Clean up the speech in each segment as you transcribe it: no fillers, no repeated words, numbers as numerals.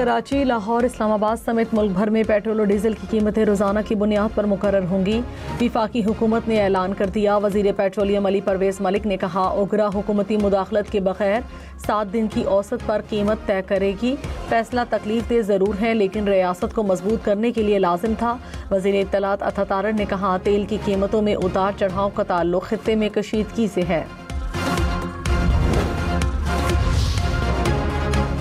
कराची, लाहौर, इस्लामाबाद समेत मुल्क भर में पेट्रोल और डीजल की कीमतें रोज़ाना की बुनियाद पर मुकर्रर होंगी। वफाकी हुकूमत ने ऐलान कर दिया। वज़ीर पेट्रोलियम अली परवेज़ मलिक ने कहा, उगरा हुकूमती मुदाखलत के बगैर 7 दिन की औसत पर कीमत तय करेगी। फैसला तकलीफ दे ज़रूर है, लेकिन रियासत को मजबूत करने के लिए लाजिम था। वज़ीर इत्तलात अता तारड़ ने कहा, तेल की कीमतों में उतार चढ़ाव का ताल्लुक खित्ते में कशीदगी से है।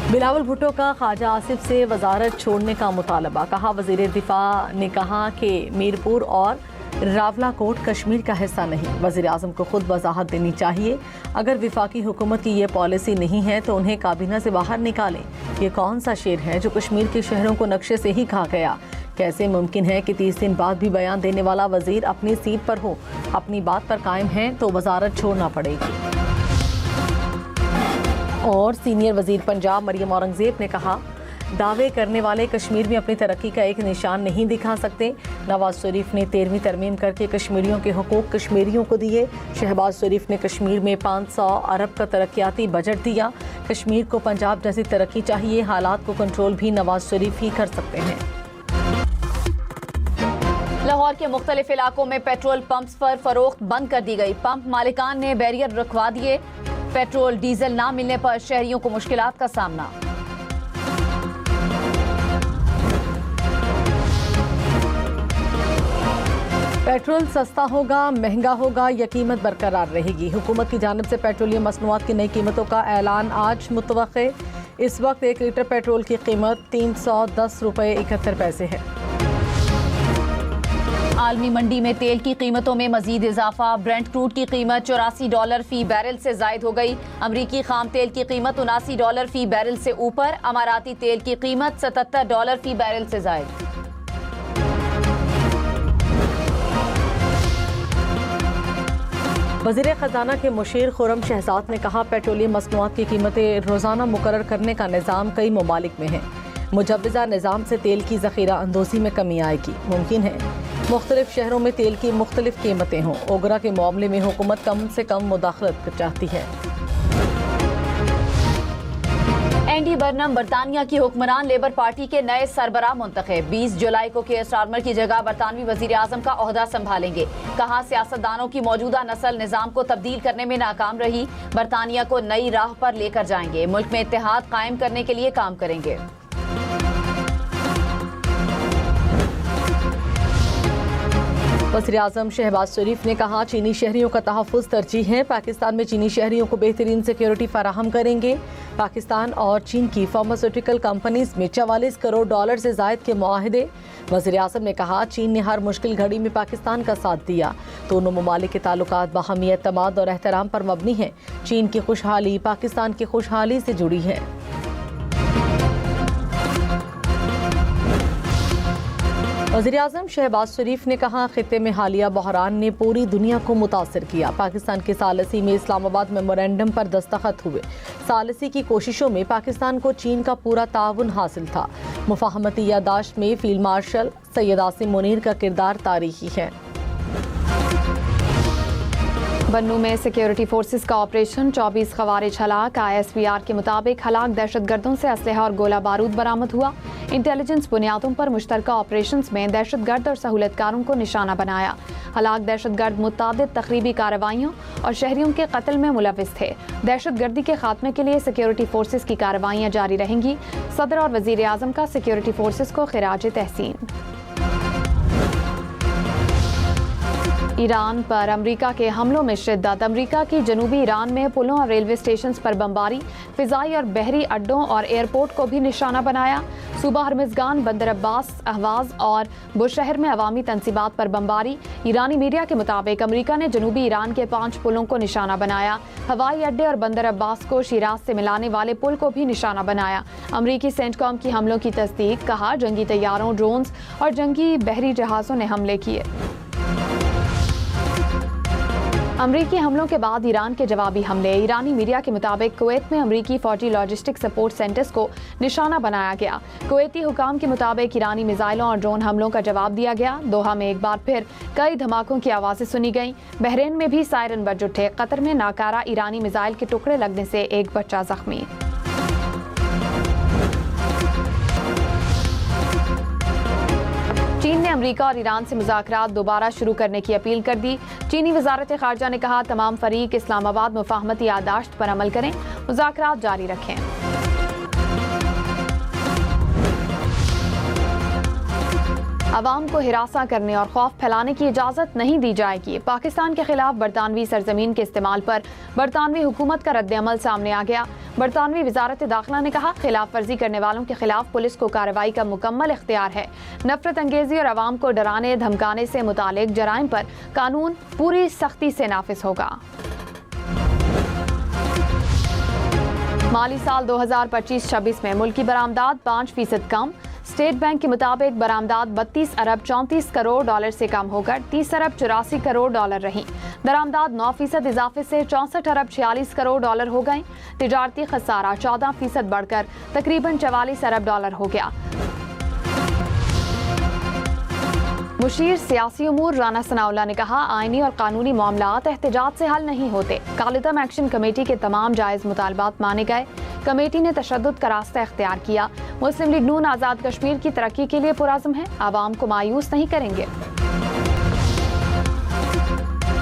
बिलावल भुट्टो का ख्वाजा आसिफ से वजारत छोड़ने का मुतालबा। कहा, वज़ीर दिफा ने कहा कि मीरपुर और रावलाकोट कश्मीर का हिस्सा नहीं। वज़ीर आज़म को खुद वजाहत देनी चाहिए। अगर वफाकी हुकूमत की ये पॉलिसी नहीं है तो उन्हें काबीना से बाहर निकालें। ये कौन सा शेर है जो कश्मीर के शहरों को नक्शे से ही खा गया? कैसे मुमकिन है कि 30 दिन बाद भी बयान देने वाला वज़ीर अपनी सीट पर हो? अपनी बात पर कायम है तो वजारत छोड़ना पड़ेगी। और सीनियर वजीर पंजाब मरियम औरंगजेब ने कहा, दावे करने वाले कश्मीर में अपनी तरक्की का एक निशान नहीं दिखा सकते। नवाज शरीफ ने 13वीं तरमीम करके कश्मीरियों के हुकूक कश्मीरियों को दिए। शहबाज शरीफ ने कश्मीर में 500 अरब का तरक्याती बजट दिया। कश्मीर को पंजाब जैसी तरक्की चाहिए। हालात को कंट्रोल भी नवाज शरीफ ही कर सकते हैं। लाहौर के मुख्तलिफ इलाकों में पेट्रोल पंप्स पर फरोख्त बंद कर दी गई। पंप मालिकान ने बैरियर रखवा दिए। पेट्रोल डीजल ना मिलने पर शहरियों को मुश्किलात का सामना। पेट्रोल सस्ता होगा, महंगा होगा या कीमत बरकरार रहेगी? हुकूमत की जानिब से पेट्रोलियम मसनूआत की नई कीमतों का ऐलान आज मुतवक्के। इस वक्त 1 लीटर पेट्रोल की कीमत 310 रुपये 71 पैसे है। आलमी मंडी में तेल की कीमतों में मजीद इजाफा। ब्रेंट क्रूड की कीमत $84 फी बैरल से जायद हो गई। अमरीकी खाम तेल की कीमत $79 फी बैरल से ऊपर। अमाराती तेल की कीमत $77 फी बैरल से जायद। वज़ीर ख़जाना के मुशीर खुर्रम शहजाद ने कहा, पेट्रोलियम मसनूआत की कीमतें रोज़ाना मुकर्रर करने का निज़ाम कई ममालिक में है। मुजव्वज़ा निज़ाम से तेल की ज़ख़ीरा अंदोज़ी में कमी आएगी। मुमकिन है मुख्तलिफ शहरों में तेल की मुख्तलिफ कीमतें हों। ओगरा के मामले में हुकूमत कम से कम मुदाखलत चाहती है। एंडी बर्नम बरतानिया की हुक्मरान लेबर पार्टी के नए सरबराह मुंतखब। 20 जुलाई को केयर स्टारमर की जगह बरतानवी वजीर आजम का ओहदा संभालेंगे। कहा, सियासतदानों की मौजूदा नस्ल निजाम को तब्दील करने में नाकाम रही। बरतानिया को नई राह पर लेकर जाएंगे। मुल्क में इत्तेहाद कायम करने के लिए काम करेंगे। वज़ीर आज़म शहबाज शरीफ ने कहा, चीनी शहरियों का तहफ़्फ़ुज़ तरजीह है। पाकिस्तान में चीनी शहरियों को बेहतरीन सिक्योरिटी फराहम करेंगे। पाकिस्तान और चीन की फार्मास्यूटिकल कंपनीज में $44 करोड़ से ज़ायद के मुआहदे। वज़ीर आज़म ने कहा, चीन ने हर मुश्किल घड़ी में पाकिस्तान का साथ दिया। दोनों ममालिक के ताल्लुकात बाहमी एतमाद और एहतराम पर मबनी है। चीन की खुशहाली पाकिस्तान की खुशहाली से जुड़ी है। वज़ीर आज़म शहबाज शरीफ ने कहा, खित्ते में हालिया बहरान ने पूरी दुनिया को मुतासर किया। पाकिस्तान की सालसी में इस्लामाबाद मेमोरेंडम पर दस्तखत हुए। सालसी की कोशिशों में पाकिस्तान को चीन का पूरा ताउन हासिल था। मुफाहमती यादाश्त में फील्ड मार्शल सैयद आसिम मुनीर का किरदार तारीखी है। बन्नू में सिक्योरिटी फोर्सेस का ऑपरेशन, 24 खवारिज हलाक। ISPR के मुताबिक हलाक दहशतगर्दों से असलहा और गोला बारूद बरामद हुआ। इंटेलिजेंस बुनियादों पर मुश्तरका ऑपरेशंस में दहशतगर्द और सहूलतकारों को निशाना बनाया। हलाक दहशतगर्द मुतादिद तकरीबी कार्रवाइयों और शहरियों के कत्ल में मुलविस थे। दहशतगर्दी के खात्मे के लिए सिक्योरिटी फोर्सेस की कार्रवाइयाँ जारी रहेंगी। सदर और वजीर आजम का सिक्योरिटी फोर्सेस को खिराज तहसीन। ईरान पर अमरीका के हमलों में शिद्दत। अमरीका की जनूबी ईरान में पुलों और रेलवे स्टेशन पर बमबारी। फिजाई और बहरी अड्डों और एयरपोर्ट को भी निशाना बनाया। सूबा हरमज़गान, बंदर अब्बास, अहवाज और बुशहर में अवामी तनसीबात पर बमबारी। ईरानी मीडिया के मुताबिक अमरीका ने जनूबी ईरान के 5 पुलों को निशाना बनाया। हवाई अड्डे और बंदर अब्बास को शिराज से मिलाने वाले पुल को भी निशाना बनाया। अमरीकी सेंटकॉम की हमलों की तस्दीक। कहा, जंगी तैयारों, ड्रोन्स और जंगी बहरी जहाज़ों ने हमले किए। अमरीकी हमलों के बाद ईरान के जवाबी हमले। ईरानी मीडिया के मुताबिक कुवैत में अमरीकी फौजी लॉजिस्टिक सपोर्ट सेंटर्स को निशाना बनाया गया। कुवैती हुकाम के मुताबिक ईरानी मिसाइलों और ड्रोन हमलों का जवाब दिया गया। दोहा में एक बार फिर कई धमाकों की आवाज़ें सुनी गईं। बहरीन में भी सायरन बज उठे। कतर में नाकारा ईरानी मिसाइल के टुकड़े लगने से एक बच्चा जख्मी। चीन ने अमेरिका और ईरान से मुज़ाकरात दोबारा शुरू करने की अपील कर दी। चीनी वज़ारत ख़ारजा ने कहा, तमाम फरीक इस्लामाबाद मुफ़ाहमती यादाश्त पर अमल करें, मुज़ाकरात जारी रखें। अवाम को हिरासा करने और खौफ फैलाने की इजाज़त नहीं दी जाएगी। पाकिस्तान के खिलाफ बरतानवी सरजमीन के इस्तेमाल पर बरतानवी हुकूमत का रद्द-ए-अमल सामने आ गया। बरतानवी वजारत दाखिला ने कहा, खिलाफ वर्जी करने वालों के खिलाफ पुलिस को कार्रवाई का मुकम्मल इख्तियार है। नफरत अंगेजी और अवाम को डराने धमकाने से मुतालिक जराइम पर कानून पूरी सख्ती से नाफिज होगा। माली साल 2025-26 में मुल्की बरामदात 5% कम। स्टेट बैंक के मुताबिक बरामदात 32 अरब 34 करोड़ डॉलर से कम होकर 30 अरब 84 करोड़ डॉलर रही। दरामदात 9% इजाफे से 64 अरब 46 करोड़ डॉलर हो गए। तिजारती खसारा 14% बढ़कर तकरीबन 44 अरब डॉलर हो गया। मुशीर सियासी उमूर राना सनाउल्लाह ने कहा, आईनी और कानूनी मामलात एहतजाज से हल नहीं होते। कालिदम एक्शन कमेटी के तमाम जायज़ मुतालबात माने गए। कमेटी ने तशद्दुद का रास्ता इख्तियार किया। मुस्लिम लीग नून आज़ाद कश्मीर की तरक्की के लिए पुरज़्म है, आवाम को मायूस नहीं करेंगे।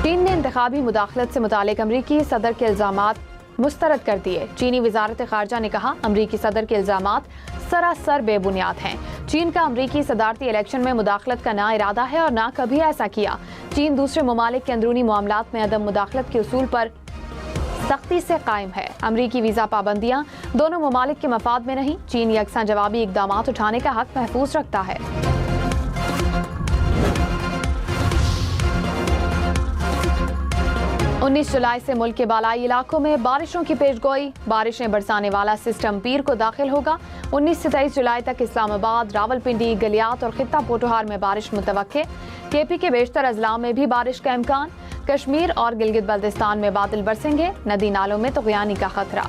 चीन ने इंतखाबी मुदाखलत से मुतालिक अमरीकी सदर के इल्ज़ामात मुस्तरद कर दिए। चीनी वज़ारत ख़ारजा ने कहा, अमरीकी सदर के इल्ज़ामात सरासर बेबुनियाद हैं। चीन का अमरीकी सदारती इलेक्शन में मुदाखलत का ना इरादा है और ना कभी ऐसा किया। चीन दूसरे ममालिक के अंदरूनी मामलात में अदम मुदाखलत के उसूल पर सख्ती से कायम है। अमरीकी वीज़ा पाबंदियां दोनों ममालिक के मफाद में नहीं। चीन यकसा जवाबी इक़दामात उठाने का हक महफूज रखता है। उन्नीस जुलाई से मुल्क के बालाई इलाकों में बारिशों की पेशगोई। बारिशें बरसाने वाला सिस्टम पीर को दाखिल होगा। 19 से 23 जुलाई तक इस्लामाबाद, रावलपिंडी, गलियात और खित्ता पोटोहार में बारिश मुतवक्के। केपी के बेशतर अजला में भी बारिश का इम्कान। कश्मीर और गिलगित बल्तिस्तान में बादल बरसेंगे। नदी नालों में तुग़यानी का खतरा।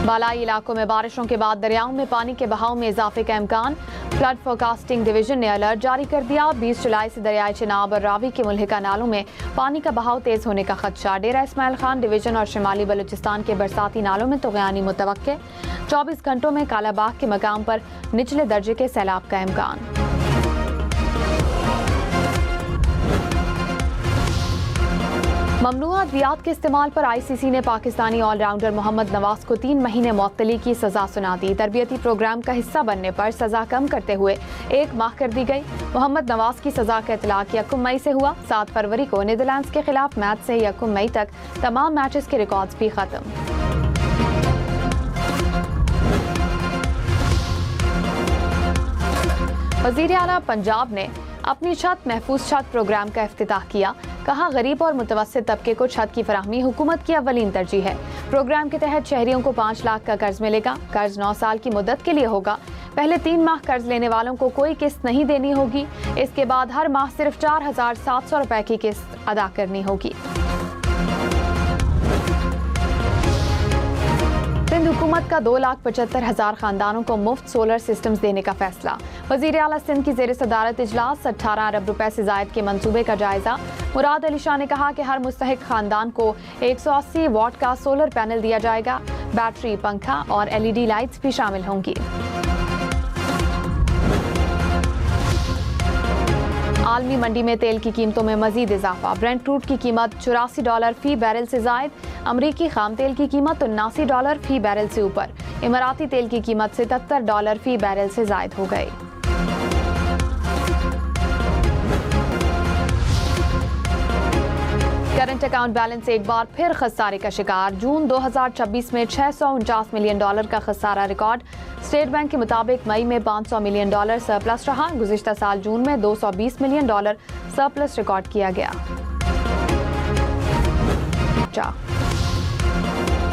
बालाई इलाकों में बारिशों के बाद दरियाओं में पानी के बहाव में इजाफे का इम्कान। फ्लड फोरकास्टिंग डिवीजन ने अलर्ट जारी कर दिया। 20 जुलाई से दरियाए चिनाब और रावी के मुल्हिका नालों में पानी का बहाव तेज होने का खदशा। डेरा इस्माइल खान डिवीजन और शिमाली बलूचिस्तान के बरसाती नालों में तुग़यानी मुतवक्के। 24 घंटों में कालाबाग के मकाम पर निचले दर्जे के सैलाब का इम्कान। ममनुआ अद्वियात के इस्तेमाल पर ICC ने पाकिस्तानी ऑलराउंडर मोहम्मद नवाज को 3 महीने मुअत्तली की सजा सुना दी। तरबियती प्रोग्राम का हिस्सा बनने पर सजा कम करते हुए 1 माह कर दी गई। मोहम्मद नवाज की सजा का इतलाक 1 मई से हुआ। 7 फरवरी को नीदरलैंड्स के खिलाफ मैच से 1 मई तक तमाम मैचेस के रिकॉर्ड्स भी खत्म। वज़ीर आला पंजाब ने अपनी छत महफूज छत प्रोग्राम का इफ्तिताह किया। कहा, गरीब और मुतवस्सित तबके को छत की फराहमी हुकूमत की अव्वलीन तरजीह है। प्रोग्राम के तहत शहरियों को 5 लाख का कर्ज मिलेगा। कर्ज 9 साल की मुद्दत के लिए होगा। पहले 3 माह कर्ज लेने वालों को कोई किस्त नहीं देनी होगी। इसके बाद हर माह सिर्फ 4,700 रुपए की किस्त अदा करनी होगी। सिंध हुकूमत का 2,75,000 खानदानों को मुफ्त सोलर सिस्टम्स देने का फैसला। वज़ीर आला सिंध की ज़ेर सदारत इजलास। 18 अरब रुपए से ज़ायद के मंसूबे का जायजा। मुराद अली शाह ने कहा कि हर मुस्तहिक खानदान को 180 वाट का सोलर पैनल दिया जाएगा। बैटरी, पंखा और LED लाइट्स भी शामिल होंगी। आलमी मंडी में तेल की कीमतों में मजीद इजाफा। ब्रेंट क्रूड की कीमत $84 फी बैरल से जायद। अमरीकी खाम तेल की कीमत $79 फी बैरल से ऊपर। इमाराती तेल की कीमत $77 फी बैरल से जायद हो गई। करंट अकाउंट बैलेंस एक बार फिर खसारे का शिकार। जून 2026 में $649 मिलियन का खसारा रिकॉर्ड। स्टेट बैंक के मुताबिक मई में $500 मिलियन सरप्लस रहा। गुज़िश्ता साल जून में $220 मिलियन सरप्लस रिकॉर्ड किया गया।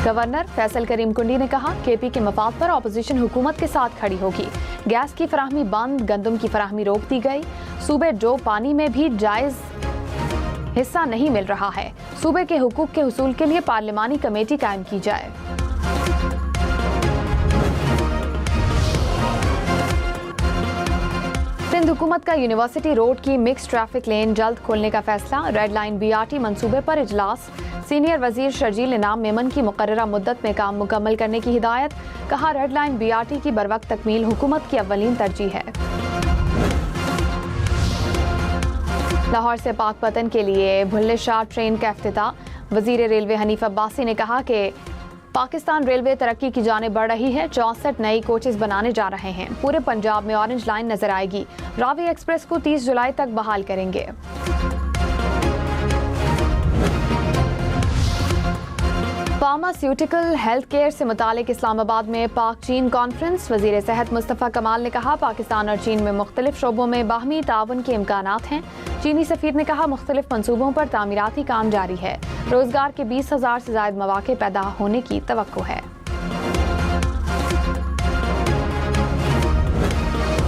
गवर्नर फैसल करीम कुंडी ने कहा, केपी के मफाद पर अपोजिशन हुकूमत के साथ खड़ी होगी। गैस की फराहमी बंद, गंदम की फराहमी रोक दी गई। सूबे जो पानी में भी जायज हिस्सा नहीं मिल रहा है। सूबे के हुकूक के हुसूल के लिए पार्लिमानी कमेटी कायम की जाए। सिंध हुकूमत का यूनिवर्सिटी रोड की मिक्स ट्रैफिक लेन जल्द खोलने का फैसला। रेड लाइन BRT मंसूबे पर इजलास। सीनियर वजीर शर्जील इनाम मेमन की मुकर्ररा मुद्दत में काम मुकम्मल करने की हिदायत। कहा रेड लाइन BRT की बरवक्त तकमील हुकूमत की अव्वलीन तरजीह है। लाहौर से पाकपतन के लिए भुल्ले शाह ट्रेन का इफ्तिताह। वजीर रेलवे हनीफ अब्बासी ने कहा कि पाकिस्तान रेलवे तरक्की की जानिब बढ़ रही है। 64 नई कोचेस बनाने जा रहे हैं। पूरे पंजाब में ऑरेंज लाइन नजर आएगी। रावी एक्सप्रेस को 30 जुलाई तक बहाल करेंगे। फार्मास्यूटिकल हेल्थ केयर से मुतालिक इस्लामाबाद में पाक चीन कॉन्फ्रेंस। वजीर सेहत मुस्तफ़ा कमाल ने कहा पाकिस्तान और चीन में मुख्तलिफ शोबों में बाहमी ताउन के इम्कानात हैं। चीनी सफीर ने कहा मुख्तलिफ मंसूबों पर तामीराती काम जारी है। रोजगार के 20,000 से ज़ायद मौक़े पैदा होने की तवक्को है।